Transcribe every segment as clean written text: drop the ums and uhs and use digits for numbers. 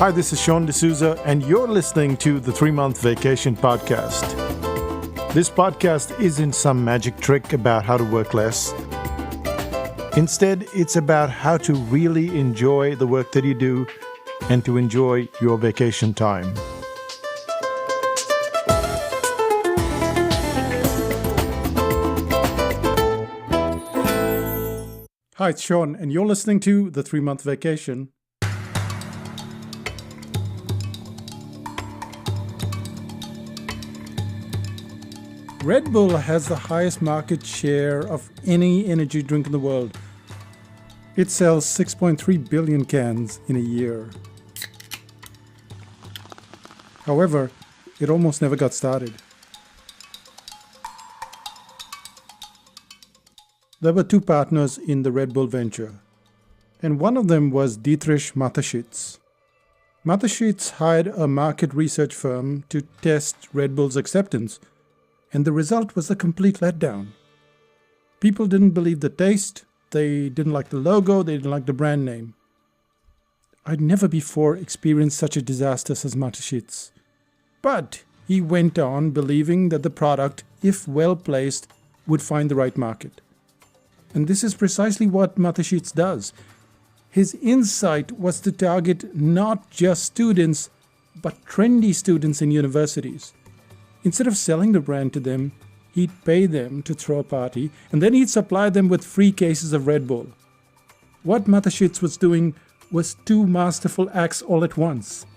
Hi, this is Sean D'Souza, and you're listening to the 3-Month Vacation Podcast. This podcast isn't some magic trick about how to work less. Instead, it's about how to really enjoy the work that you do and to enjoy your vacation time. Hi, it's Sean, and you're listening to the 3-Month Vacation. Red Bull has the highest market share of any energy drink in the world. It sells 6.3 billion cans in a year. However, it almost never got started. There were 2 partners in the Red Bull venture, and one of them was Dietrich Mateschitz. Mateschitz hired a market research firm to test Red Bull's acceptance, and the result was a complete letdown. People didn't believe the taste, they didn't like the logo, they didn't like the brand name. I'd never before experienced such a disaster as Mateschitz. But he went on believing that the product, if well placed, would find the right market. And this is precisely what Mateschitz does. His insight was to target not just students, but trendy students in universities. Instead of selling the brand to them, he'd pay them to throw a party, and then he'd supply them with free cases of Red Bull. What Mateschitz was doing was 2 masterful acts all at once.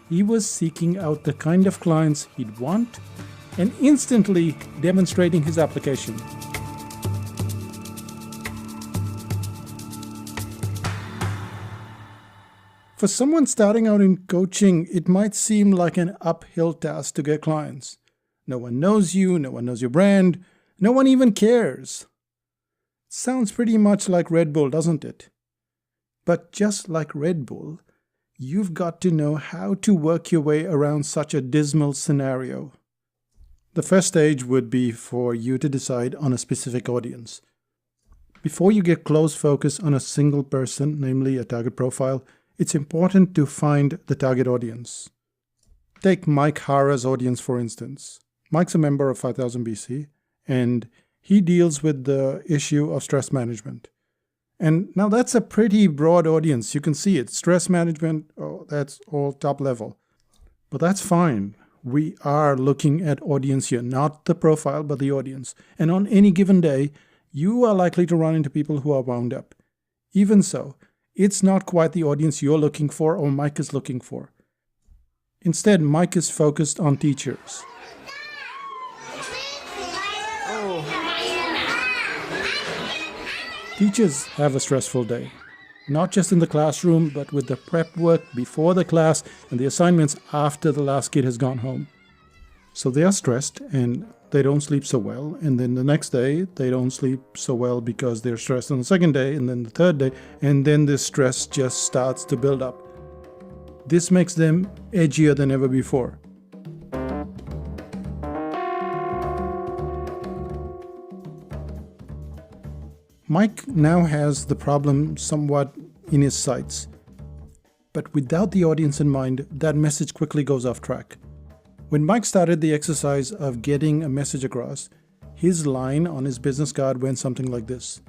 He was seeking out the kind of clients he'd want and instantly demonstrating his application. For someone starting out in coaching, it might seem like an uphill task to get clients. No one knows you, no one knows your brand, no one even cares. Sounds pretty much like Red Bull, doesn't it? But just like Red Bull, you've got to know how to work your way around such a dismal scenario. The first stage would be for you to decide on a specific audience. Before you get close focus on a single person, namely a target profile, it's important to find the target audience. Take Mike Hara's audience, for instance. Mike's a member of 5000 BC, and he deals with the issue of stress management. And now that's a pretty broad audience. You can see it. Stress management, that's all top level. But that's fine. We are looking at audience here, not the profile, but the audience. And on any given day, you are likely to run into people who are wound up. Even so, it's not quite the audience you're looking for or Mike is looking for. Instead, Mike is focused on teachers. Teachers have a stressful day, not just in the classroom, but with the prep work before the class and the assignments after the last kid has gone home. So they are stressed and they don't sleep so well, and then the next day they don't sleep so well because they're stressed on the second day, and then the third day, and then this stress just starts to build up. This makes them edgier than ever before. Mike now has the problem somewhat in his sights. But without the audience in mind, that message quickly goes off track. When Mike started the exercise of getting a message across, his line on his business card went something like this: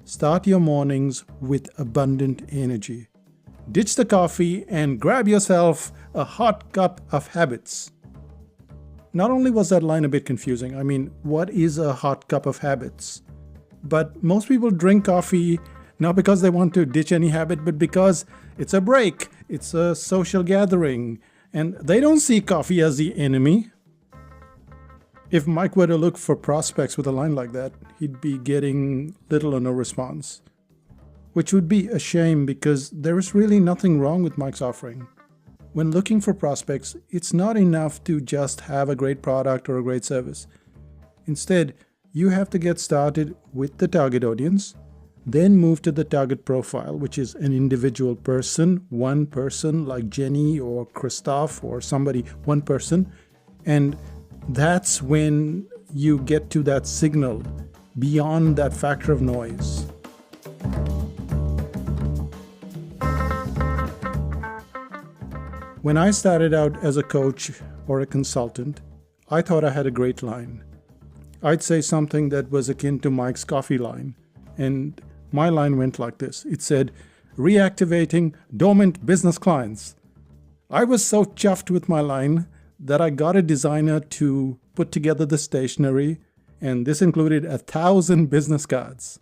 start your mornings with abundant energy. Ditch the coffee and grab yourself a hot cup of habits. Not only was that line a bit confusing, I mean, what is a hot cup of habits? But most people drink coffee not because they want to ditch any habit, but because it's a break, it's a social gathering, and they don't see coffee as the enemy. If Mike were to look for prospects with a line like that, he'd be getting little or no response, which would be a shame because there is really nothing wrong with Mike's offering. When looking for prospects, it's not enough to just have a great product or a great service. Instead, you have to get started with the target audience, then move to the target profile, which is an individual person, one person like Jenny or Christoph or somebody, one person. And that's when you get to that signal beyond that factor of noise. When I started out as a coach or a consultant, I thought I had a great line. I'd say something that was akin to Mike's coffee line, and my line went like this. It said, "Reactivating dormant business clients." I was so chuffed with my line that I got a designer to put together the stationery, and this included 1,000 business cards.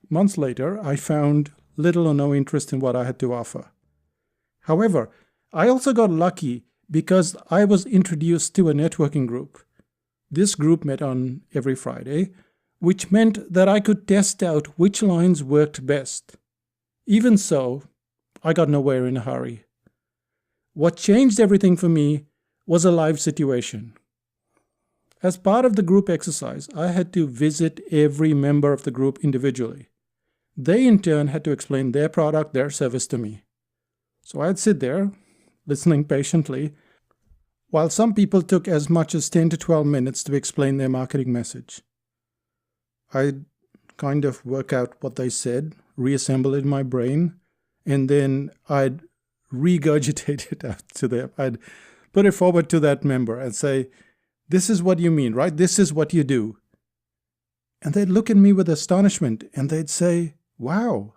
Months later, I found little or no interest in what I had to offer. However, I also got lucky because I was introduced to a networking group. This group met on every Friday, which meant that I could test out which lines worked best. Even so, I got nowhere in a hurry. What changed everything for me was a live situation. As part of the group exercise, I had to visit every member of the group individually. They in turn had to explain their product, their service to me. So I'd sit there, listening patiently, while some people took as much as 10 to 12 minutes to explain their marketing message. I'd kind of work out what they said, reassemble it in my brain, and then I'd regurgitate it out to them. I'd put it forward to that member and say, "This is what you mean, right? This is what you do." And they'd look at me with astonishment and they'd say, "Wow,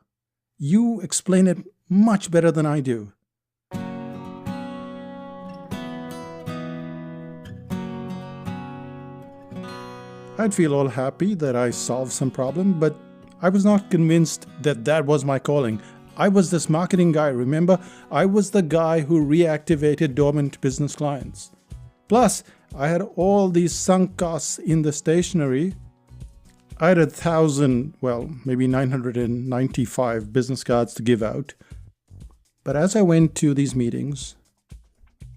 you explain it much better than I do." I'd feel all happy that I solved some problem, but I was not convinced that that was my calling. I was this marketing guy, remember? I was the guy who reactivated dormant business clients. Plus, I had all these sunk costs in the stationery. I had 1,000, well, maybe 995 business cards to give out. But as I went to these meetings,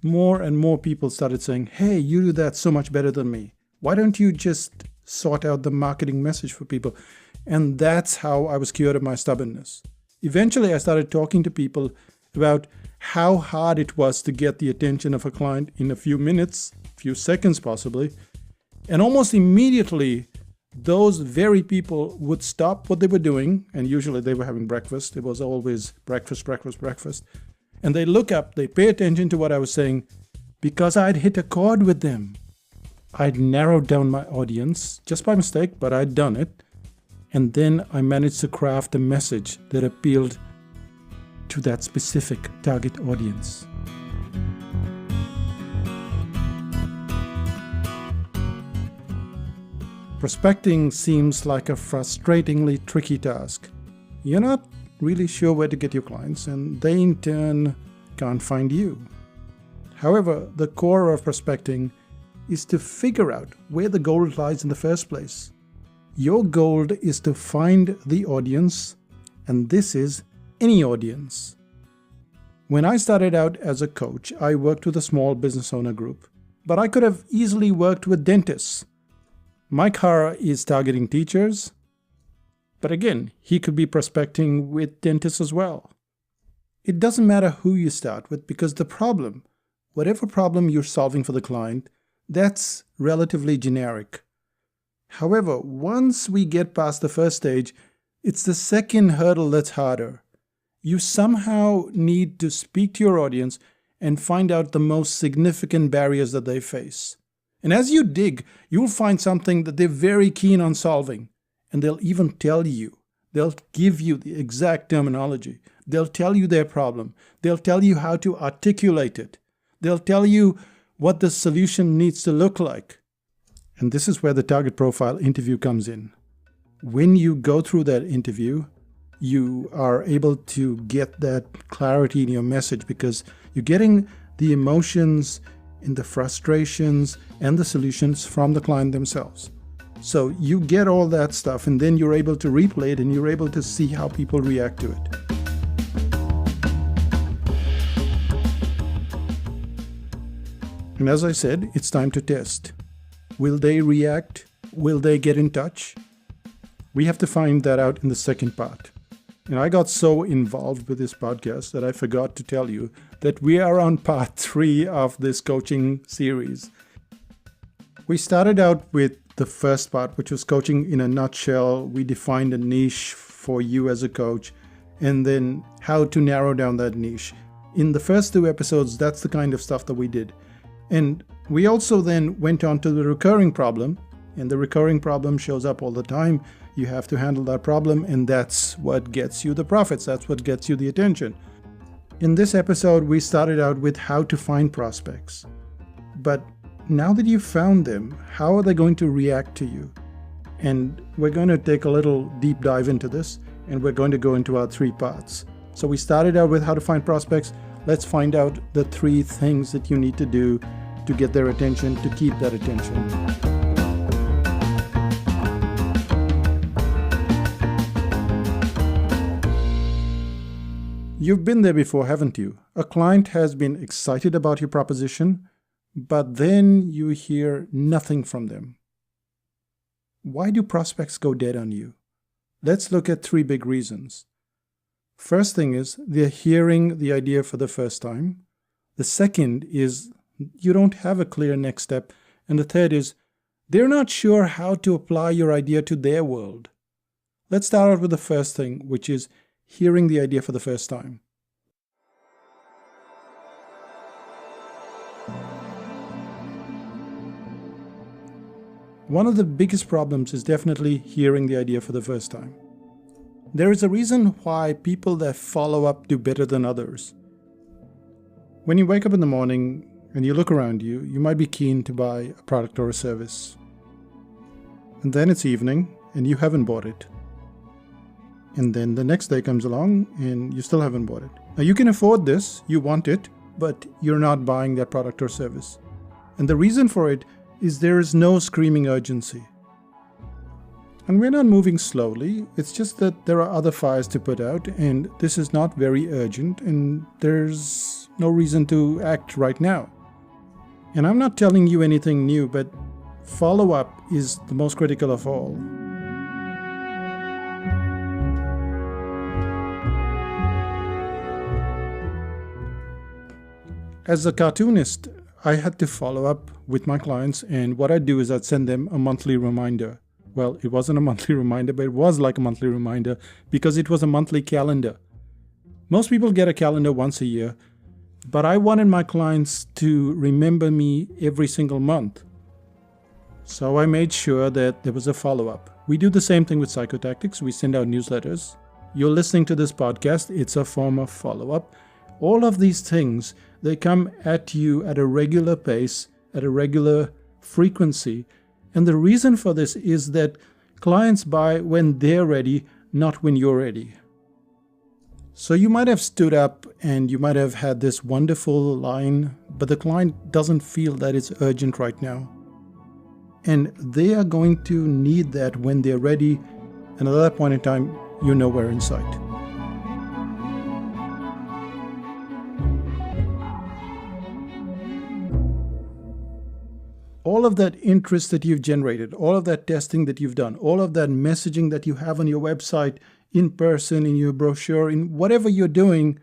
more and more people started saying, "Hey, you do that so much better than me. Why don't you just sort out the marketing message for people?" And that's how I was cured of my stubbornness. Eventually, I started talking to people about how hard it was to get the attention of a client in a few minutes, few seconds possibly. And almost immediately, those very people would stop what they were doing, and usually they were having breakfast. It was always breakfast, breakfast, breakfast. And they look up, they pay attention to what I was saying, because I'd hit a chord with them. I'd narrowed down my audience, just by mistake, but I'd done it. And then I managed to craft a message that appealed to that specific target audience. Prospecting seems like a frustratingly tricky task. You're not really sure where to get your clients, and they in turn can't find you. However, the core of prospecting is to figure out where the gold lies in the first place. Your gold is to find the audience, and this is any audience. When I started out as a coach, I worked with a small business owner group, but I could have easily worked with dentists. Mike Hara is targeting teachers, but again, he could be prospecting with dentists as well. It doesn't matter who you start with, because the problem, whatever problem you're solving for the client, that's relatively generic. However, once we get past the first stage, it's the second hurdle that's harder. You somehow need to speak to your audience and find out the most significant barriers that they face. And as you dig, you'll find something that they're very keen on solving. And they'll even tell you. They'll give you the exact terminology. They'll tell you their problem. They'll tell you how to articulate it. They'll tell you what the solution needs to look like. And this is where the target profile interview comes in. When you go through that interview, you are able to get that clarity in your message, because you're getting the emotions and the frustrations and the solutions from the client themselves. So you get all that stuff, and then you're able to replay it, and you're able to see how people react to it. And as I said, it's time to test. Will they react? Will they get in touch? We have to find that out in the second part. And I got so involved with this podcast that I forgot to tell you that we are on part 3 of this coaching series. We started out with the first part, which was coaching in a nutshell. We defined a niche for you as a coach, and then how to narrow down that niche. In the first 2 episodes, that's the kind of stuff that we did. And we also then went on to the recurring problem, and the recurring problem shows up all the time. You have to handle that problem, and that's what gets you the profits. That's what gets you the attention. In this episode, we started out with how to find prospects. But now that you've found them, how are they going to react to you? And we're going to take a little deep dive into this, and we're going to go into our 3 parts. So we started out with how to find prospects. Let's find out the 3 things that you need to do to get their attention, to keep that attention. You've been there before, haven't you? A client has been excited about your proposition, but then you hear nothing from them. Why do prospects go dead on you? Let's look at 3 big reasons. First thing is they're hearing the idea for the first time. The second is you don't have a clear next step. And the third is they're not sure how to apply your idea to their world. Let's start out with the first thing, which is hearing the idea for the first time. One of the biggest problems is definitely hearing the idea for the first time. There is a reason why people that follow up do better than others. When you wake up in the morning and you look around you, you might be keen to buy a product or a service. And then it's evening and you haven't bought it. And then the next day comes along and you still haven't bought it. Now you can afford this, you want it, but you're not buying that product or service. And the reason for it is there is no screaming urgency. And we're not moving slowly, it's just that there are other fires to put out and this is not very urgent and there's no reason to act right now. And I'm not telling you anything new, but follow-up is the most critical of all. As a cartoonist, I had to follow up with my clients, and what I'd do is I'd send them a monthly reminder. Well, it wasn't a monthly reminder, but it was like a monthly reminder because it was a monthly calendar. Most people get a calendar once a year, but I wanted my clients to remember me every single month. So I made sure that there was a follow-up. We do the same thing with Psychotactics. We send out newsletters. You're listening to this podcast. It's a form of follow-up. All of these things, they come at you at a regular pace, at a regular frequency. And the reason for this is that clients buy when they're ready, not when you're ready. So you might have stood up and you might have had this wonderful line, but the client doesn't feel that it's urgent right now. And they are going to need that when they're ready. And at that point in time, you're nowhere in sight. All of that interest that you've generated, all of that testing that you've done, all of that messaging that you have on your website, in person, in your brochure, in whatever you're doing,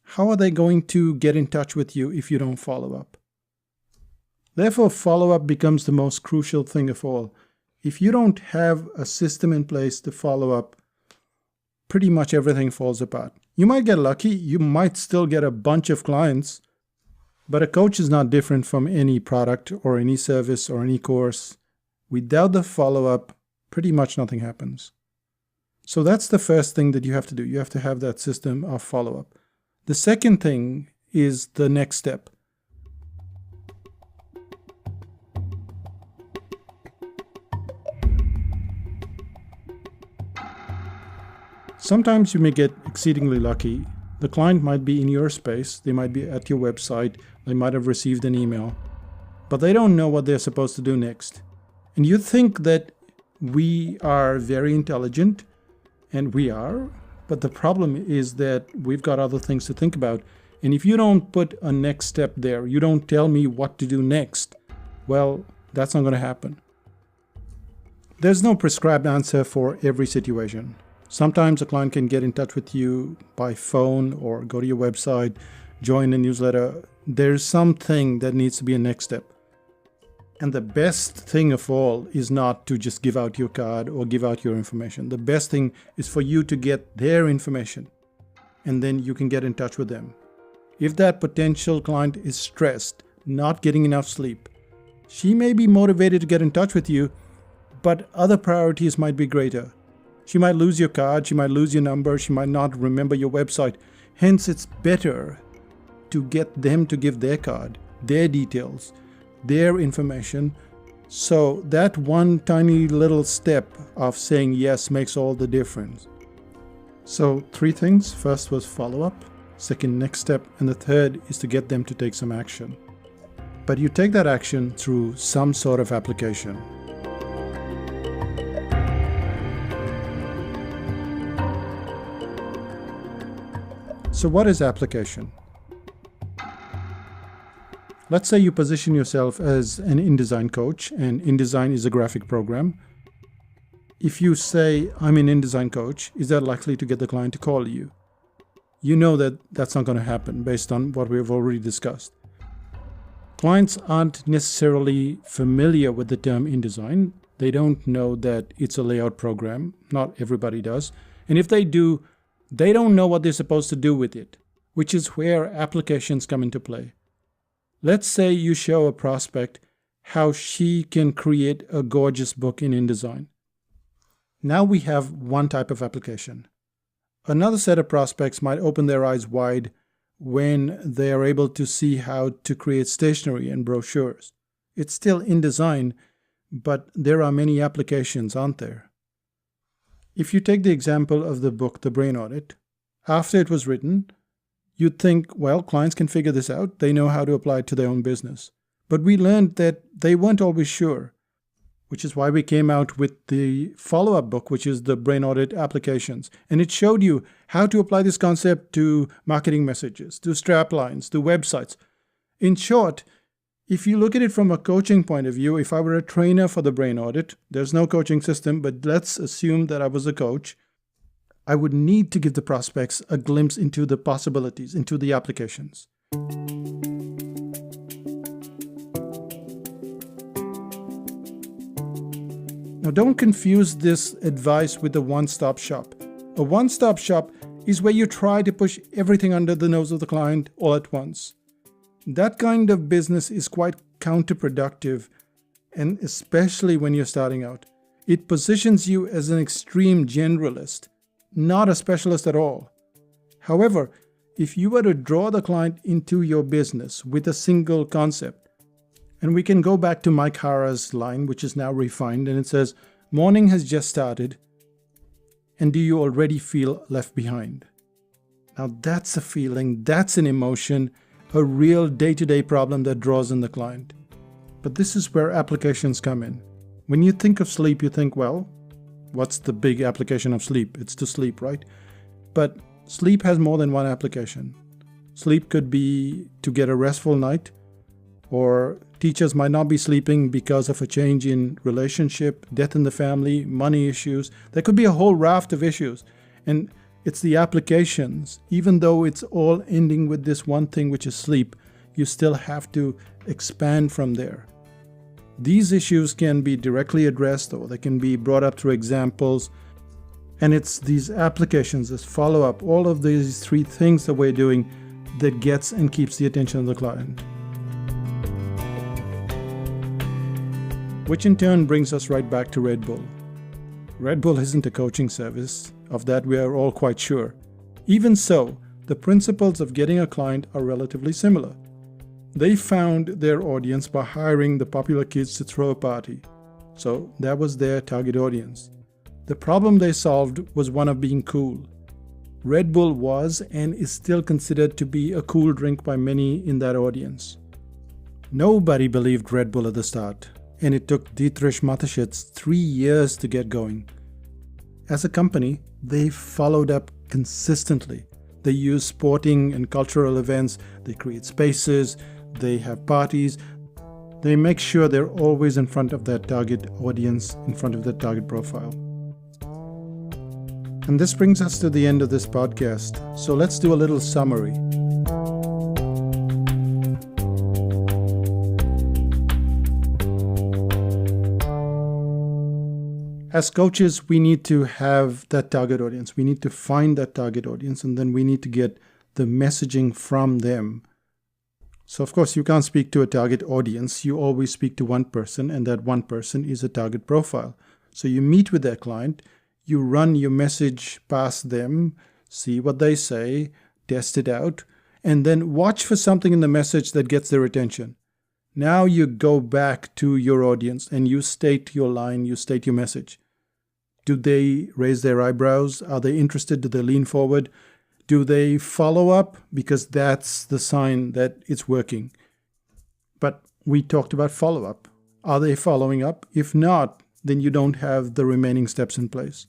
how are they going to get in touch with you if you don't follow up? Therefore, follow-up becomes the most crucial thing of all. If you don't have a system in place to follow up, pretty much everything falls apart. You might get lucky, you might still get a bunch of clients, but a coach is not different from any product or any service or any course. Without the follow-up, pretty much nothing happens. So that's the first thing that you have to do. You have to have that system of follow-up. The second thing is the next step. Sometimes you may get exceedingly lucky. The client might be in your space, they might be at your website, they might have received an email, but they don't know what they're supposed to do next. And you think that we are very intelligent, and we are, but the problem is that we've got other things to think about. And if you don't put a next step there, you don't tell me what to do next, well, that's not going to happen. There's no prescribed answer for every situation. Sometimes a client can get in touch with you by phone or go to your website, join a newsletter. There's something that needs to be a next step. And the best thing of all is not to just give out your card or give out your information. The best thing is for you to get their information and then you can get in touch with them. If that potential client is stressed, not getting enough sleep, she may be motivated to get in touch with you, but other priorities might be greater. She might lose your card, she might lose your number, she might not remember your website. Hence, it's better to get them to give their card, their details, their information. So that one tiny little step of saying yes makes all the difference. So 3 things. First was follow-up. Second, next step. And the third is to get them to take some action. But you take that action through some sort of application. So what is application? Let's say you position yourself as an InDesign coach, and InDesign is a graphic program. If you say, I'm an InDesign coach, is that likely to get the client to call you? You know that that's not going to happen based on what we've already discussed. Clients aren't necessarily familiar with the term InDesign. They don't know that it's a layout program. Not everybody does. And if they do, they don't know what they're supposed to do with it, which is where applications come into play. Let's say you show a prospect how she can create a gorgeous book in InDesign. Now we have one type of application. Another set of prospects might open their eyes wide when they are able to see how to create stationery and brochures. It's still InDesign, but there are many applications, aren't there? If you take the example of the book, The Brain Audit, after it was written, you'd think, well, clients can figure this out. They know how to apply it to their own business. But we learned that they weren't always sure, which is why we came out with the follow-up book, which is the Brain Audit Applications. And it showed you how to apply this concept to marketing messages, to straplines, to websites. In short, if you look at it from a coaching point of view, if I were a trainer for the Brain Audit, there's no coaching system, but let's assume that I was a coach, I would need to give the prospects a glimpse into the possibilities, into the applications. Now, don't confuse this advice with a one-stop shop. A one-stop shop is where you try to push everything under the nose of the client all at once. That kind of business is quite counterproductive, and especially when you're starting out. It positions you as an extreme generalist, not a specialist at all. However, if you were to draw the client into your business with a single concept, and we can go back to Mike Hara's line, which is now refined, and it says, morning has just started, and do you already feel left behind? Now that's a feeling, that's an emotion, a real day-to-day problem that draws in the client. But this is where applications come in. When you think of sleep, you think, well, what's the big application of sleep? It's to sleep, right? But sleep has more than one application. Sleep could be to get a restful night, or teachers might not be sleeping because of a change in relationship, death in the family, money issues. There could be a whole raft of issues. And it's the applications. Even though it's all ending with this one thing, which is sleep, you still have to expand from there. These issues can be directly addressed, or they can be brought up through examples. And it's these applications, this follow-up, all of these 3 things that we're doing that gets and keeps the attention of the client. Which in turn brings us right back to Red Bull. Red Bull isn't a coaching service. Of that we are all quite sure. Even so, the principles of getting a client are relatively similar. They found their audience by hiring the popular kids to throw a party. So that was their target audience. The problem they solved was one of being cool. Red Bull was and is still considered to be a cool drink by many in that audience. Nobody believed Red Bull at the start, and it took Dietrich Mateschitz 3 years to get going. As a company, they followed up consistently. They use sporting and cultural events, they create spaces, they have parties. They make sure they're always in front of their target audience, in front of their target profile. And this brings us to the end of this podcast. So let's do a little summary. As coaches, we need to have that target audience. We need to find that target audience, and then we need to get the messaging from them. So of course you can't speak to a target audience. You always speak to one person, and that one person is a target profile. So you meet with that client, you run your message past them, see what they say, test it out, and then watch for something in the message that gets their attention. Now you go back to your audience and you state your line, you state your message. Do they raise their eyebrows? Are they interested? Do they lean forward? Do they follow up? Because that's the sign that it's working. But we talked about follow-up. Are they following up? If not, then you don't have the remaining steps in place.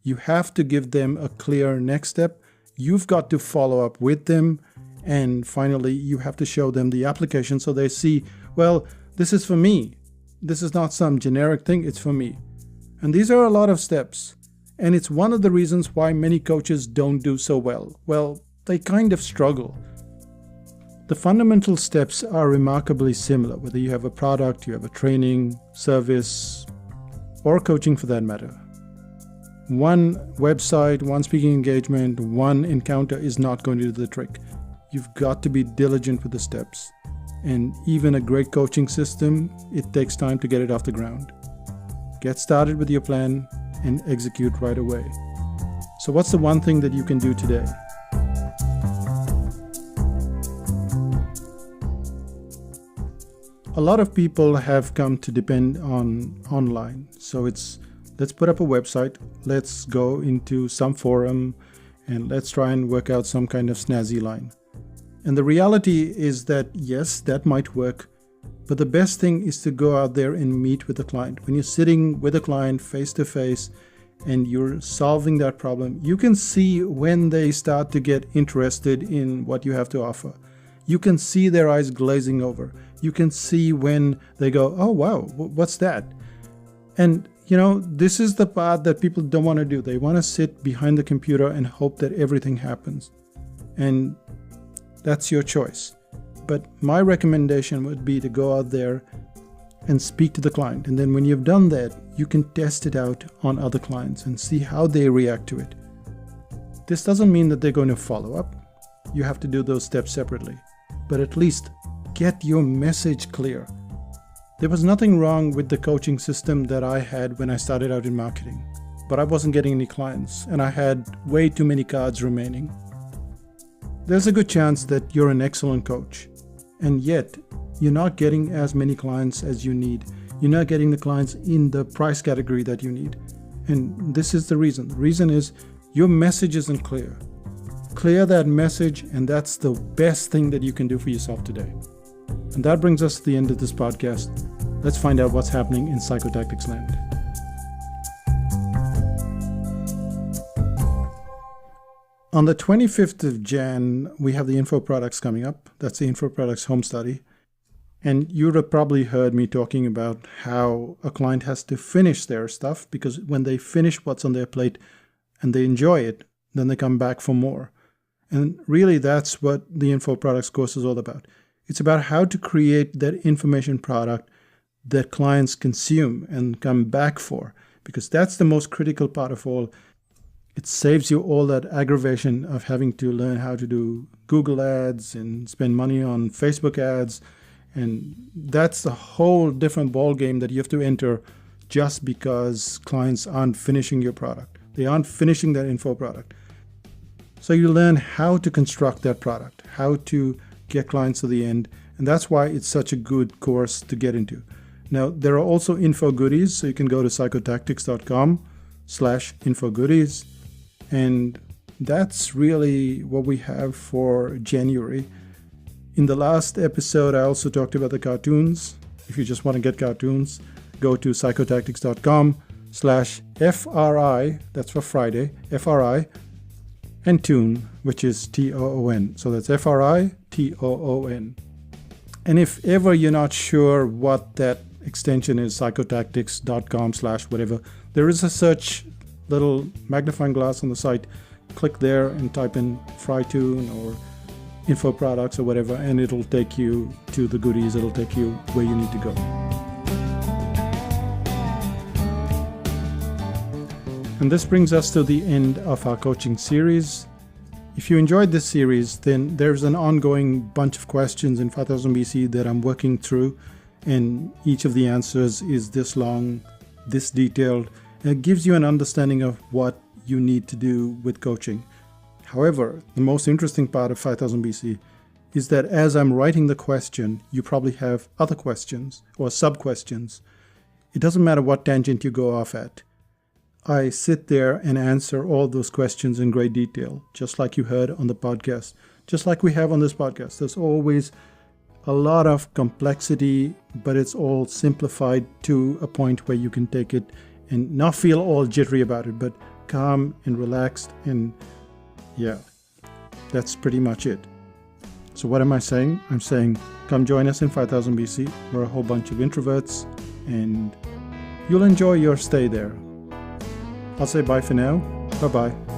You have to give them a clear next step. You've got to follow up with them. And finally, you have to show them the application so they see, well, this is for me. This is not some generic thing, it's for me. And these are a lot of steps. And it's one of the reasons why many coaches don't do so well. Well, they kind of struggle. The fundamental steps are remarkably similar, whether you have a product, you have a training, service, or coaching for that matter. One website, one speaking engagement, one encounter is not going to do the trick. You've got to be diligent with the steps. And even a great coaching system, it takes time to get it off the ground. Get started with your plan and execute right away. So what's the one thing that you can do today? A lot of people have come to depend on online. So let's put up a website, let's go into some forum, and let's try and work out some kind of snazzy line. And the reality is that, yes, that might work, but the best thing is to go out there and meet with the client. When you're sitting with a client face to face and you're solving that problem, you can see when they start to get interested in what you have to offer. You can see their eyes glazing over. You can see when they go, oh, wow, what's that? And, this is the part that people don't want to do. They want to sit behind the computer and hope that everything happens. And that's your choice. But my recommendation would be to go out there and speak to the client. And then when you've done that, you can test it out on other clients and see how they react to it. This doesn't mean that they're going to follow up. You have to do those steps separately. But at least get your message clear. There was nothing wrong with the coaching system that I had when I started out in marketing. But I wasn't getting any clients, and I had way too many cards remaining. There's a good chance that you're an excellent coach, and yet you're not getting as many clients as you need. You're not getting the clients in the price category that you need. And this is the reason. The reason is your message isn't clear. Clear that message, and that's the best thing that you can do for yourself today. And that brings us to the end of this podcast. Let's find out what's happening in Psychotactics land. On the 25th of Jan, we have the Info Products coming up. That's the Info Products home study. And you'd have probably heard me talking about how a client has to finish their stuff, because when they finish what's on their plate and they enjoy it, then they come back for more. And really, that's what the Info Products course is all about. It's about how to create that information product that clients consume and come back for, because that's the most critical part of all. It saves you all that aggravation of having to learn how to do Google ads and spend money on Facebook ads. And that's a whole different ballgame that you have to enter just because clients aren't finishing your product. They aren't finishing that info product. So you learn how to construct that product, how to get clients to the end. And that's why it's such a good course to get into. Now, there are also info goodies. So you can go to psychotactics.com/info goodies. And that's really what we have for January. In the last episode, I also talked about the cartoons. If you just want to get cartoons, go to psychotactics.com/FRI, that's for Friday, FRI, and tune, which is TOON. So that's FRI, TOON. And if ever you're not sure what that extension is, psychotactics.com/whatever, there is a search little magnifying glass on the site. Click there and type in FryTune or Info Products or whatever, and it'll take you to the goodies. It'll take you where you need to go. And this brings us to the end of our coaching series. If you enjoyed this series, then there's an ongoing bunch of questions in 5000 BC that I'm working through, and each of the answers is this long, this detailed, and it gives you an understanding of what you need to do with coaching. However, the most interesting part of 5000 BC is that as I'm writing the question, you probably have other questions or sub-questions. It doesn't matter what tangent you go off at. I sit there and answer all those questions in great detail, just like you heard on the podcast, just like we have on this podcast. There's always a lot of complexity, but it's all simplified to a point where you can take it and not feel all jittery about it, but calm and relaxed. And yeah, that's pretty much it. So what am I saying? I'm saying, come join us in 5000 BC. We're a whole bunch of introverts, and you'll enjoy your stay there. I'll say bye for now. Bye-bye.